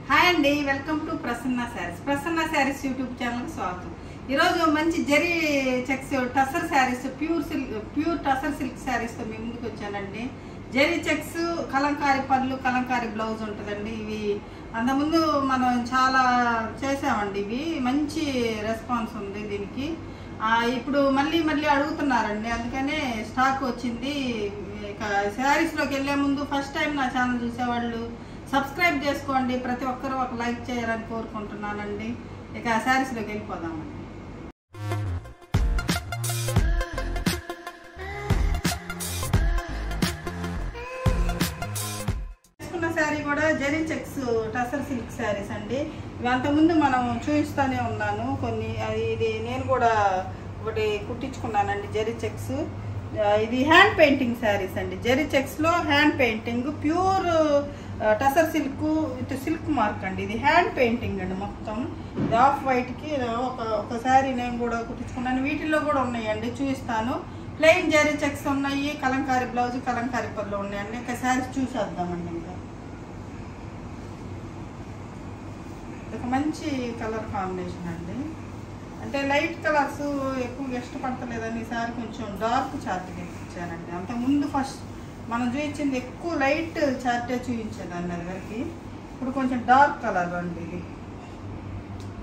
Hi అండి, welcome to Prasanna sarees. Prasanna sarees YouTube ఛానల్కి స్వాగతం. ఈరోజు మంచి zari checks tussar sarees, pure tussar silk శారీస్తో మీ ముందుకు వచ్చానండి. జరీ చెక్స్, కలంకారీ పళ్ళు, కలంకారీ బ్లౌజ్ ఉంటుందండి. ఇవి అంతకుముందు మనం చాలా చేసామండి. ఇవి మంచి రెస్పాన్స్ ఉంది దీనికి. ఇప్పుడు మళ్ళీ అడుగుతున్నారండి, అందుకనే స్టాక్ వచ్చింది. ఇక శారీస్లోకి వెళ్ళే ముందు ఫస్ట్ టైం నా ఛానల్ చూసేవాళ్ళు సబ్స్క్రైబ్ చేసుకోండి. ప్రతి ఒక్కరూ ఒక లైక్ చేయాలని కోరుకుంటున్నానండి. ఇక శారీస్లోకి వెళ్ళిపోదామండి. తీసుకున్న శారీ కూడా జరీ చెక్స్ టసర్ సిల్క్ శారీస్ అండి. ఇవి అంతకుముందు మనం చూపిస్తూనే ఉన్నాను కొన్ని. ఇది నేను కూడా ఒకటి కుట్టించుకున్నానండి జరీ చెక్స్. ఇది హ్యాండ్ పెయింటింగ్ శారీస్ అండి. జరీ చెక్స్లో hand painting, pure tussar silk with silk mark అండి. ఇది హ్యాండ్ పెయింటింగ్ అండి మొత్తం. ఇది ఆఫ్ వైట్కి ఒక శారీ నేను కూడా కుట్టించుకున్నాను. వీటిల్లో కూడా ఉన్నాయండి, చూపిస్తాను. ప్లెయిన్ జరీ చెక్స్ ఉన్నాయి, కలంకారీ బ్లౌజ్, కలంకారీ పళ్ళు ఉన్నాయండి. ఇంకా శారీస్ చూసేద్దామండి. ఇంకా ఒక మంచి కలర్ కాంబినేషన్ అండి. అంటే లైట్ కలర్స్ ఎక్కువగా ఇష్టపడతలేదని ఈసారి కొంచెం డార్క్ చార్ట్ ఇచ్చానండి. అంతకుముందు ఫస్ట్ మనం చూపించింది ఎక్కువ లైట్ చార్టే చూపించేదాన్ని అది వరకు. ఇప్పుడు కొంచెం డార్క్ కలర్ అండి.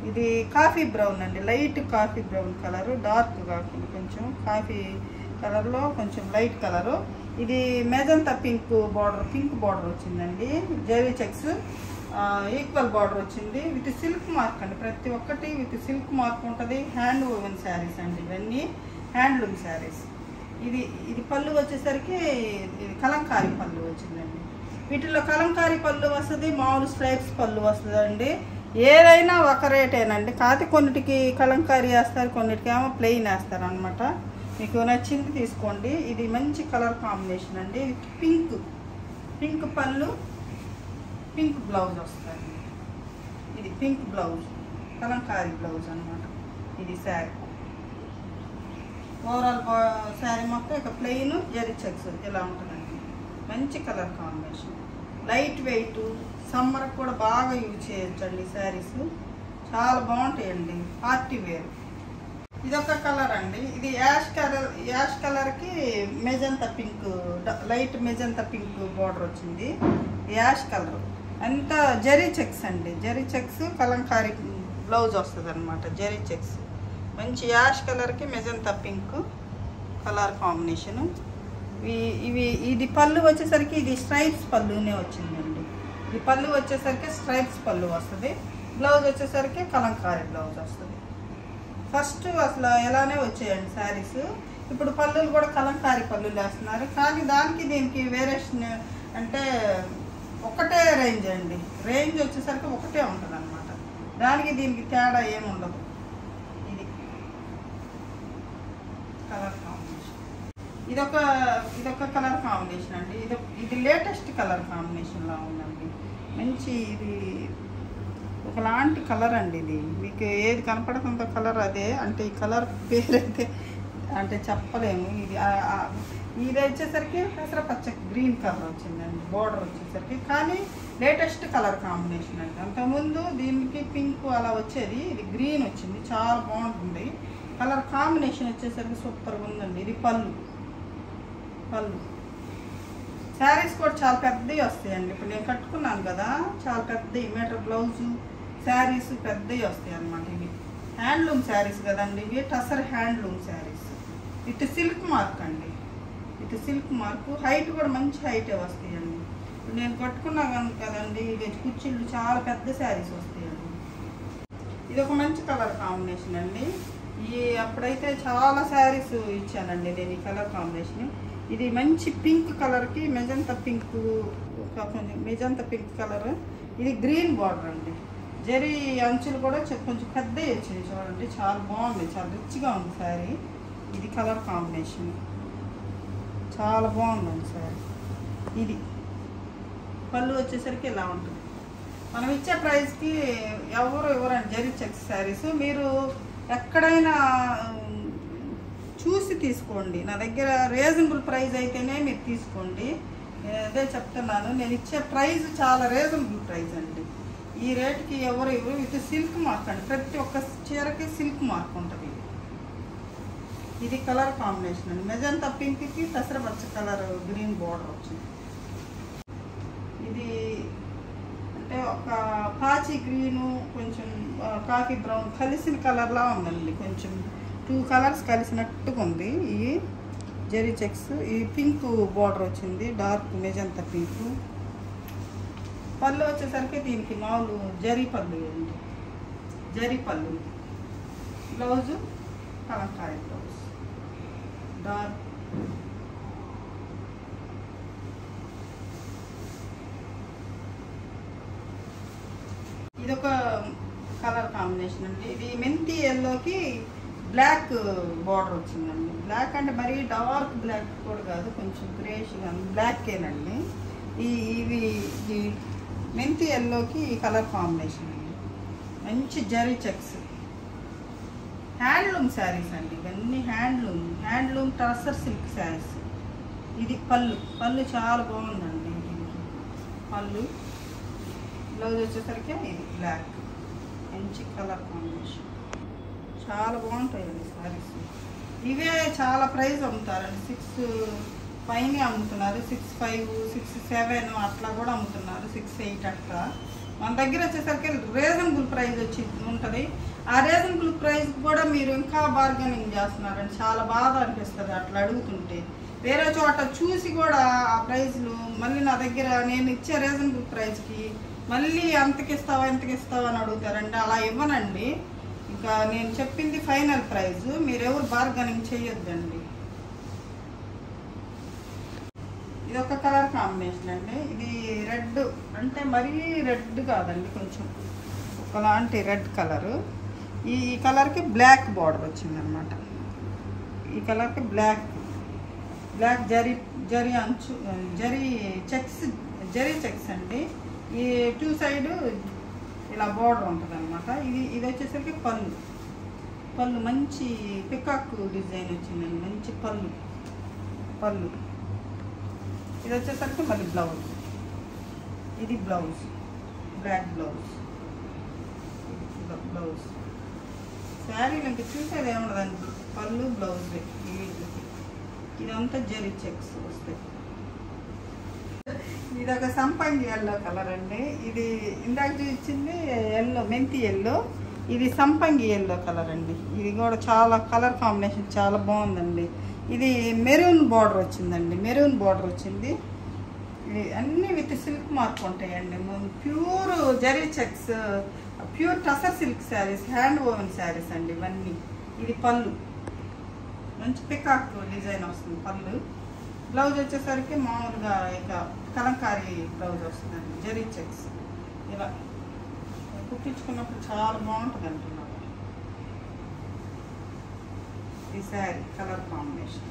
ఇది కాఫీ బ్రౌన్ అండి, light coffee brown colour, dark కాకుండా కొంచెం కాఫీ కలర్లో కొంచెం లైట్ కలరు. ఇది మెజంతా పింక్ బార్డర్ వచ్చిందండి. జరీ చెక్స్ ఈక్వల్ బార్డర్ వచ్చింది విత్ సిల్క్ మార్క్ అండి. ప్రతి ఒక్కటి విత్ సిల్క్ మార్క్ ఉంటుంది. హ్యాండ్ వూవెన్ శారీస్ అండి ఇవన్నీ, హ్యాండ్లూమ్ శారీస్. ఇది పళ్ళు వచ్చేసరికి కలంకారీ పళ్ళు వచ్చిందండి. వీటిలో కలంకారీ పళ్ళు వస్తుంది, మామూలు స్ట్రైప్స్ పళ్ళు వస్తుందండి. ఏదైనా ఒక రేటేనండి. కాకపోతే కొన్నిటికి కలంకారీ వేస్తారు, కొన్నిటికి ఏమో ప్లెయిన్ వేస్తారు అనమాట. మీకు నచ్చింది తీసుకోండి. ఇది మంచి కలర్ కాంబినేషన్ అండి. పింక్ పళ్ళు, పింక్ బ్లౌజ్ వస్తుంది. ఇది పింక్ బ్లౌజ్, కలంకారీ బ్లౌజ్ అనమాట. ఇది శారీ ఓవరాల్ శారీ మొత్తం ఇక ప్లెయిన్ జరీ చెక్స్ ఇలా ఉంటుందండి. మంచి కలర్ కాంబినేషన్, లైట్ వెయిట్, సమ్మర్కి కూడా బాగా యూజ్ చేయొచ్చండి. శారీస్ చాలా బాగుంటాయండి, పార్టీ వేర్. ఇదొక కలర్ అండి. ఇది యాష్ కలర్కి magenta pink, light magenta pink border వచ్చింది. యాష్ కలర్ అంతా జరీ చెక్స్ అండి. జరీ చెక్స్ కలంకారీ బ్లౌజ్ వస్తుంది అనమాట. జరీ చెక్స్ మంచి యాష్ కలర్కి మెజంతా పింక్ కలర్ కాంబినేషను. ఇది పళ్ళు వచ్చేసరికి ఇది స్ట్రైప్స్ పళ్ళునే వచ్చిందండి. ఈ పళ్ళు వచ్చేసరికి స్ట్రైప్స్ పళ్ళు వస్తుంది. బ్లౌజ్ వచ్చేసరికి కలంకారీ బ్లౌజ్ వస్తుంది. ఫస్ట్ అసలు ఎలానే వచ్చాయండి శారీస్. ఇప్పుడు పళ్ళులు కూడా కలంకారీ పళ్ళులు వేస్తున్నారు. కానీ దానికి దీనికి వేరియేషన్ అంటే ఒకటే రేంజ్ అండి. రేంజ్ వచ్చేసరికి ఒకటే ఉంటుంది అనమాట. దానికి దీనికి తేడా ఏముండదు. ఇది కలర్ కాంబినేషన్. ఇదొక కలర్ కాంబినేషన్ అండి. ఇది లేటెస్ట్ కలర్ కాంబినేషన్లా ఉందండి. మంచి ఇది ఒకలాంటి కలర్ అండి. ఇది మీకు ఏది కనపడుతుందో కలర్ అదే. అంటే ఈ కలర్ పేరైతే అంటే చెప్పలేము. ఇది వచ్చేసరికి పెసరపచ్చ గ్రీన్ కలర్ వచ్చిందండి బోర్డర్ వచ్చేసరికి. కానీ లేటెస్ట్ కలర్ కాంబినేషన్ అండి. అంతకుముందు దీనికి పింక్ అలా వచ్చేది, ఇది గ్రీన్ వచ్చింది. చాలా బాగుంటుంది. కలర్ కాంబినేషన్ వచ్చేసరికి సూపర్గా ఉందండి. ఇది పళ్ళు శారీస్ కూడా చాలా పెద్దవి వస్తాయండి. ఇప్పుడు నేను కట్టుకున్నాను కదా, చాలా పెద్దవి మీటర్ బ్లౌజు శారీస్ పెద్దవి వస్తాయి అన్నమాట. ఇవి హ్యాండ్లూమ్ శారీస్ కదండి. ఇవి tussar handloom saris with silk mark అండి. విత్ సిల్క్ మార్క్, హైట్ కూడా మంచి హైటే వస్తాయండి. ఇప్పుడు నేను కట్టుకున్నాను కదండి, ఇది కుర్చీలు చాలా పెద్ద శారీస్ వస్తాయండి. ఇది ఒక మంచి కలర్ కాంబినేషన్ అండి. అప్పుడైతే చాలా శారీస్ ఇచ్చానండి నేను ఈ కలర్ కాంబినేషన్. ఇది మంచి పింక్ కలర్కి మెజంతా పింక్, కొంచెం మెజంతా పింక్ కలర్. ఇది గ్రీన్ బార్డర్ అండి. జరీ అంచులు కూడా కొంచెం పెద్దవి వచ్చింది చూడండి. చాలా బాగుంది, చాలా రిచ్గా ఉంది శారీ. ఇది కలర్ కాంబినేషన్ చాలా బాగుందండి శారీ. ఇది పళ్ళు వచ్చేసరికి ఇలా ఉంటుంది. మనం ఇచ్చే ప్రైస్కి ఎవరండి జరీ చెక్స్ శారీస్. మీరు ఎక్కడైనా చూసి తీసుకోండి. నా దగ్గర రీజనబుల్ ప్రైస్ అయితేనే మీరు తీసుకోండి. నేను అదే చెప్తున్నాను. నేను ఇచ్చే ప్రైస్ చాలా రీజనబుల్ ప్రైస్ అండి. ఈ రేట్కి ఎవరు విత్ సిల్క్ మార్క్ అండి. ప్రతి ఒక్క చీరకి సిల్క్ మార్క్ ఉంటుంది. ఇది కలర్ కాంబినేషన్ అండి. మెజంతా పింక్కి పెసరపచ్చ కలర్ గ్రీన్ బోర్డర్ వచ్చింది. ఇది అంటే ఒక పాచి గ్రీను కొంచెం కాఫీ బ్రౌన్ కలిసిన కలర్లా ఉందండి. కొంచెం 2 కలర్స్ కలిసినట్టుగా ఉంది. ఈ జెరీ చెక్స్, ఈ పింక్ బోర్డర్ వచ్చింది, డార్క్ మెజంతా పింక్. పళ్ళు వచ్చేసరికి దీనికి మామూలు జరీ పళ్ళు అండి, జరీ పళ్ళు. Blouse Kalamkari blouse, dark. ఇదొక కలర్ కాంబినేషన్ అండి. ఇది మెంతి ఎల్లోకి బ్లాక్ బార్డర్ వచ్చిందండి. బ్లాక్ అంటే మరీ డార్క్ బ్లాక్ కూడా కాదు, కొంచెం గ్రేష్గా బ్లాక్కేనండి. ఇవి మెంతి ఎల్లోకి ఈ కలర్ కాంబినేషన్ అండి. మంచి జరీ చెక్స్, హ్యాండ్లూమ్ శారీస్ అండి ఇవన్నీ. Handloom tussar silk saris. ఇది పళ్ళు చాలా బాగుందండి. పళ్ళు. బ్లౌజ్ వచ్చేసరికి ఇది బ్లాక్, మంచి కలర్ కాంబినేషన్. చాలా బాగుంటాయండి శారీస్. ఇవే చాలా ప్రైస్ అమ్ముతారండి. 6 పైన అమ్ముతున్నారు, 6.5, 6.7 అట్లా కూడా అమ్ముతున్నారు, 6.8 అట్లా. మన దగ్గర వచ్చేసరికి రీజనబుల్ ప్రైస్ ఉంటుంది. ఆ రీజనబుల్ ప్రైస్ కూడా మీరు ఇంకా బార్గెనింగ్ చేస్తున్నారండి. చాలా బాధ అనిపిస్తుంది అట్లా అడుగుతుంటే. వేరే చోట చూసి కూడా ఆ ప్రైస్లు మళ్ళీ నా దగ్గర నేను ఇచ్చే రీజనబుల్ ప్రైస్కి మళ్ళీ ఎంతకి ఇస్తావా అని అడుగుతారండి. అలా ఇవ్వనండి. ఇంకా నేను చెప్పింది ఫైనల్ ప్రైస్, మీరెవరు బార్గెనింగ్ చేయొద్దండి. ఇది ఒక కలర్ కాంబినేషన్ అండి. ఇది రెడ్ అంటే మరీ రెడ్ కాదండి, కొంచెం ఒకలాంటి రెడ్ కలరు. ఈ కలర్కి బ్లాక్ బార్డర్ వచ్చిందనమాట. ఈ కలర్కి బ్లాక్ జరీ అంచు, జరీ చెక్స్ అండి. ఈ 2 సైడ్ ఇలా బార్డర్ ఉంటుంది అనమాట. ఇది వచ్చేసరికి పళ్ళు మంచి పికాక్ డిజైన్ వచ్చిందండి. మంచి పళ్ళు. ఇది వచ్చేసరికి మళ్ళీ బ్లౌజ్. ఇది బ్లౌజ్, బ్లాక్ బ్లౌజ్. శారీలు ఇంకా చూసేది ఏముండదండి, పళ్ళు బ్లౌజ్. ఇదంతా జరీ చెక్స్ వస్తాయి. ఇది ఒక సంపంగి ఎల్లో కలర్ అండి. ఇది ఇందాక చూపించింది ఎల్లో, మెంతి ఎల్లో. ఇది సంపంగి ఎల్లో కలర్ అండి. ఇది కూడా చాలా కలర్ కాంబినేషన్ చాలా బాగుందండి. ఇది మెరూన్ బార్డర్ వచ్చిందండి. మెరూన్ బార్డర్ వచ్చింది. ఇది అన్నీ విత్ సిల్క్ మార్క్ ఉంటాయండి. Pure zari checks, pure tussar silk saris, hand woven saris అండి ఇవన్నీ. ఇది పళ్ళు, మంచి పికాక్ డిజైన్ వస్తుంది పళ్ళు. బ్లౌజ్ వచ్చేసరికి మామూలుగా ఇక కలంకారీ బ్లౌజ్ వస్తుందండి. జరీ చెక్స్ ఇలా కుట్టించుకున్నప్పుడు చాలా బాగుంటుంది అంటున్నారు. ఈ శారీ కలర్ కాంబినేషన్.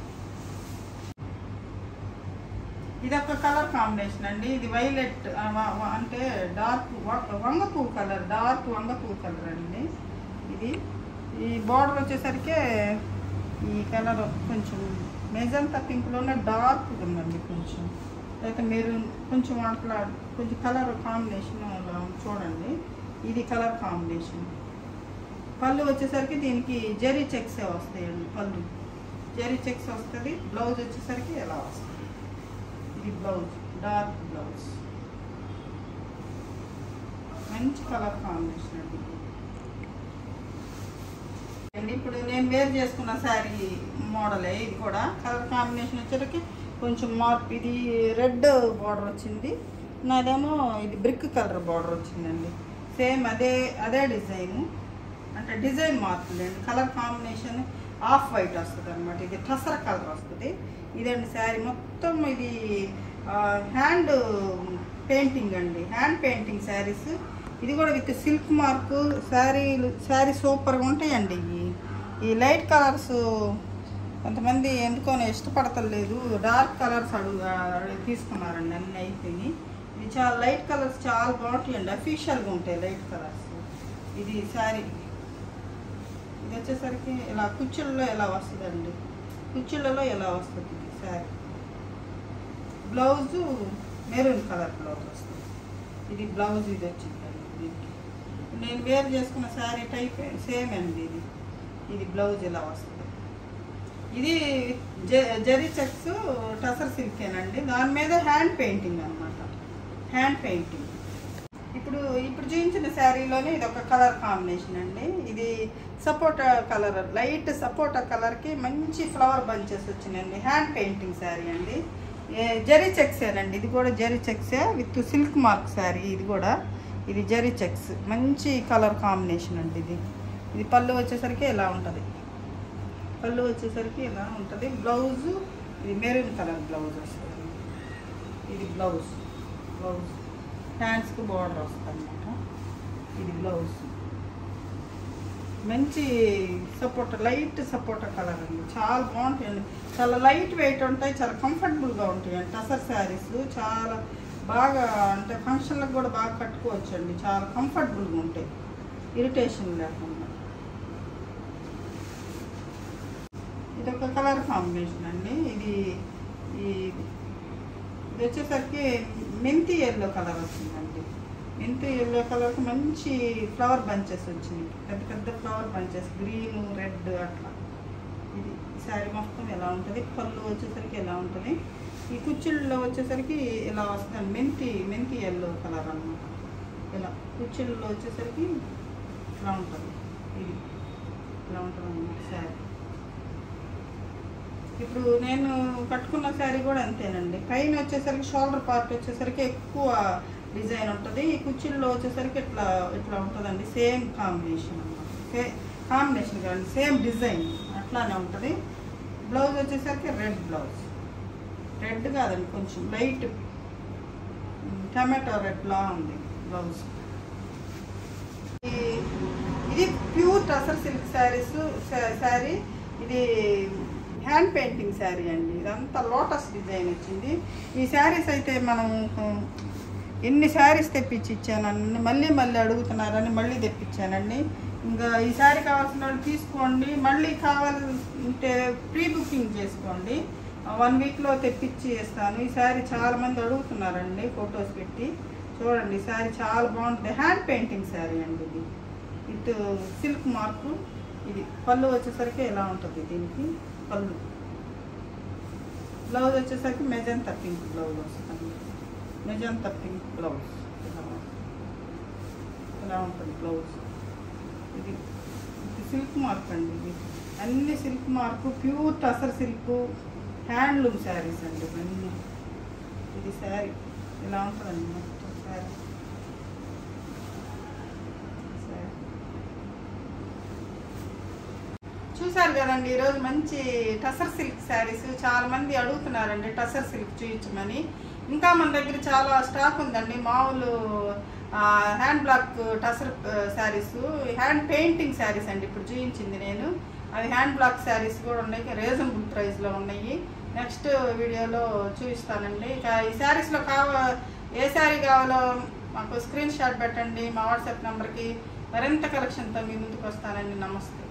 ఇదొక కలర్ కాంబినేషన్ అండి. ఇది వైలెట్ అంటే డార్క్ వంగ పువ్వు కలర్, డార్క్ వంగ పువ్వు కలర్ అండి. ఈ బార్డర్ వచ్చేసరికి ఈ కలర్ కొంచెం మెజంతా పింక్లోనే డార్క్ ఉందండి. కొంచెం అయితే మీరు కొంచెం అట్లా కొంచెం కలర్ కాంబినేషన్ చూడండి. ఇది కలర్ కాంబినేషన్. పళ్ళు వచ్చేసరికి దీనికి జరీ చెక్స్ వస్తాయండి. పళ్ళు జరీ చెక్స్ వస్తుంది. బ్లౌజ్ వచ్చేసరికి ఎలా వస్తుంది. ఇది బ్లౌజ్, డార్క్ బ్లౌజ్, మంచి కలర్ కాంబినేషన్ అండి. ఇప్పుడు నేను వేర్ చేసుకున్న శారీ మోడలే. ఇది కూడా కలర్ కాంబినేషన్ వచ్చేసరికి కొంచెం మార్పు. ఇది రెడ్ బార్డర్ వచ్చింది, నాదేమో ఇది బ్రిక్ కలర్ బార్డర్ వచ్చిందండి. సేమ్ అదే డిజైను, అంటే డిజైన్ మారుతుందండి. కలర్ కాంబినేషన్ ఆఫ్ వైట్ వస్తుంది అనమాట. ఇది టసర్ కలర్ వస్తుంది. ఇదండి శారీ మొత్తం. ఇది హ్యాండ్ పెయింటింగ్ అండి, హ్యాండ్ పెయింటింగ్ శారీస్. ఇది కూడా విత్ సిల్క్ మార్క్. శారీ సూపర్గా ఉంటాయండి. ఈ లైట్ కలర్స్ కొంతమంది ఎందుకోని ఇష్టపడతలేదు, డార్క్ కలర్స్ తీసుకున్నారండి. అన్నీ అయిపోయి ఇది చాలా లైట్ కలర్స్ చాలా బాగుంటాయండి. అఫీషియల్గా ఉంటాయి లైట్ కలర్స్. ఇది శారీ. ఇది వచ్చేసరికి ఇలా కుచ్చుల్లో ఎలా వస్తుందండి, కుచ్చుళ్ళలో ఎలా వస్తుంది sari. Blouse maroon colour blouse వస్తుంది. ఇది బ్లౌజ్. ఇది వచ్చిందండి దీనికి. నేను వేర్ చేసుకున్న శారీ టైప్ సేమ్ అండి. ఇది బ్లౌజ్ ఇలా వస్తుంది. ఇది జరీ చెక్స్ టసర్ సిల్కేనండి. దాని మీద హ్యాండ్ పెయింటింగ్ అనమాట, హ్యాండ్ పెయింటింగ్. ఇప్పుడు చూపించిన శారీలోనే ఇది ఒక కలర్ కాంబినేషన్ అండి. ఇది సపోటా కలర్, లైట్ సపోటా కలర్కి మంచి ఫ్లవర్ బంచెస్ వచ్చినాయండి. హ్యాండ్ పెయింటింగ్ శారీ అండి. జరీ చెక్సేనండి. ఇది కూడా జరీ చెక్సే విత్ సిల్క్ మార్క్ శారీ. ఇది జరీ చెక్స్, మంచి కలర్ కాంబినేషన్ అండి. ఇది పళ్ళు వచ్చేసరికి ఇలా ఉంటుంది. బ్లౌజ్ ఇది మెరూన్ కలర్ బ్లౌజ్ వస్తుంది. ఇది బ్లౌజ్ హ్యాండ్స్కి బోర్డర్ వస్తుంది అన్నమాట. ఇది బ్లౌజ్ మంచి సపోటా, లైట్ సపోటా కలర్ అండి. చాలా బాగుంటాయండి. చాలా లైట్ వెయిట్ ఉంటాయి, చాలా కంఫర్టబుల్గా ఉంటాయండి. టసర్ శారీస్ చాలా బాగా, అంటే ఫంక్షన్లకు కూడా బాగా కట్టుకోవచ్చు అండి. చాలా కంఫర్టబుల్గా ఉంటాయి, ఇరిటేషన్ లేకుండా. ఇది ఒక కలర్ కాంబినేషన్ అండి. ఇది వచ్చేసరికి మెంతి ఎల్లో కలర్ వస్తుందండి. మెంతి ఎల్లో కలర్కి మంచి ఫ్లవర్ బంచెస్ వచ్చినాయి, పెద్ద ఫ్లవర్ బంచెస్, గ్రీన్ రెడ్ అట్లా. ఇది శారీ మొత్తం ఎలా ఉంటుంది. పళ్ళు వచ్చేసరికి ఎలా ఉంటుంది. ఈ కుచ్చిళ్ళలో వచ్చేసరికి ఇలా వస్తుంది, మెంతి ఎల్లో కలర్ అన్నమాట. ఇలా కుచ్చిళ్ళలో వచ్చేసరికి ఇలా ఉంటుంది. ఇది ఇలా ఉంటుంది అన్నమాట శారీ. ఇప్పుడు నేను కట్టుకున్న శారీ కూడా అంతేనండి. పైన వచ్చేసరికి షోల్డర్ పార్ట్ వచ్చేసరికి ఎక్కువ డిజైన్ ఉంటుంది. ఈ కుచ్చిళ్ళలో వచ్చేసరికి ఇట్లా ఉంటుందండి. సేమ్ కాంబినేషన్ అన్నమాట. కాంబినేషన్ కాదండి, సేమ్ డిజైన్ అట్లానే ఉంటుంది. బ్లౌజ్ వచ్చేసరికి రెడ్ బ్లౌజ్, రెడ్ కాదండి, కొంచెం లైట్ టమాటో రెడ్లా ఉంది బ్లౌజ్. ఇది ప్యూర్ టసర్ సిల్క్ శారీ. ఇది హ్యాండ్ పెయింటింగ్ శారీ అండి. ఇదంతా లోటస్ డిజైన్ వచ్చింది. ఈ శారీస్ అయితే మనం ఎన్ని శారీస్ తెప్పించి ఇచ్చానండి, మళ్ళీ అడుగుతున్నారని మళ్ళీ తెప్పించానండి. ఇంకా ఈ శారీ కావాల్సిన వాళ్ళు తీసుకోండి. మళ్ళీ కావాలంటే ప్రీ బుకింగ్ చేసుకోండి. 1 వీక్లో తెప్పించి ఇస్తాను. ఈ శారీ చాలామంది అడుగుతున్నారండి, ఫొటోస్ పెట్టి. చూడండి, ఈ శారీ చాలా బాగుంటుంది. హ్యాండ్ పెయింటింగ్ శారీ అండి. ఇది విత్ సిల్క్ మార్కు. ఇది పళ్ళు వచ్చేసరికి ఎలా ఉంటుంది. దీనికి పళ్ళు, బ్లౌజ్ వచ్చేసరికి మెజంతా పింక్ బ్లౌజ్ వస్తుంది. మెజంతా పింక్ బ్లౌజ్ ఇలా ఉంటుంది బ్లౌజ్. ఇది సిల్క్ మార్క్ అండి. ఇది అన్ని silk mark, pure tussar silk handloom saris అండి ఇవన్నీ. ఇది శారీ ఇలా ఉంటుందండి మొత్తం శారీ. చూసారు కదండి, ఈరోజు మంచి టసర్ సిల్క్ శారీస్ చాలామంది అడుగుతున్నారండి. టసర్ సిల్క్ చూపించమని. ఇంకా మన దగ్గర చాలా స్టాక్ ఉందండి. మామూలు hand black tussar saris, hand painting sarees అండి ఇప్పుడు చూపించింది నేను. అవి హ్యాండ్ బ్లాక్ శారీస్ కూడా ఉన్నాయి, రీజనబుల్ ప్రైస్లో ఉన్నాయి. నెక్స్ట్ వీడియోలో చూపిస్తానండి. ఇక ఈ శారీస్లో ఏ శారీ కావాలో మాకు స్క్రీన్ షాట్ పెట్టండి మా వాట్సాప్ నెంబర్కి. మరింత కలెక్షన్తో మీ ముందుకు వస్తానండి. నమస్తే.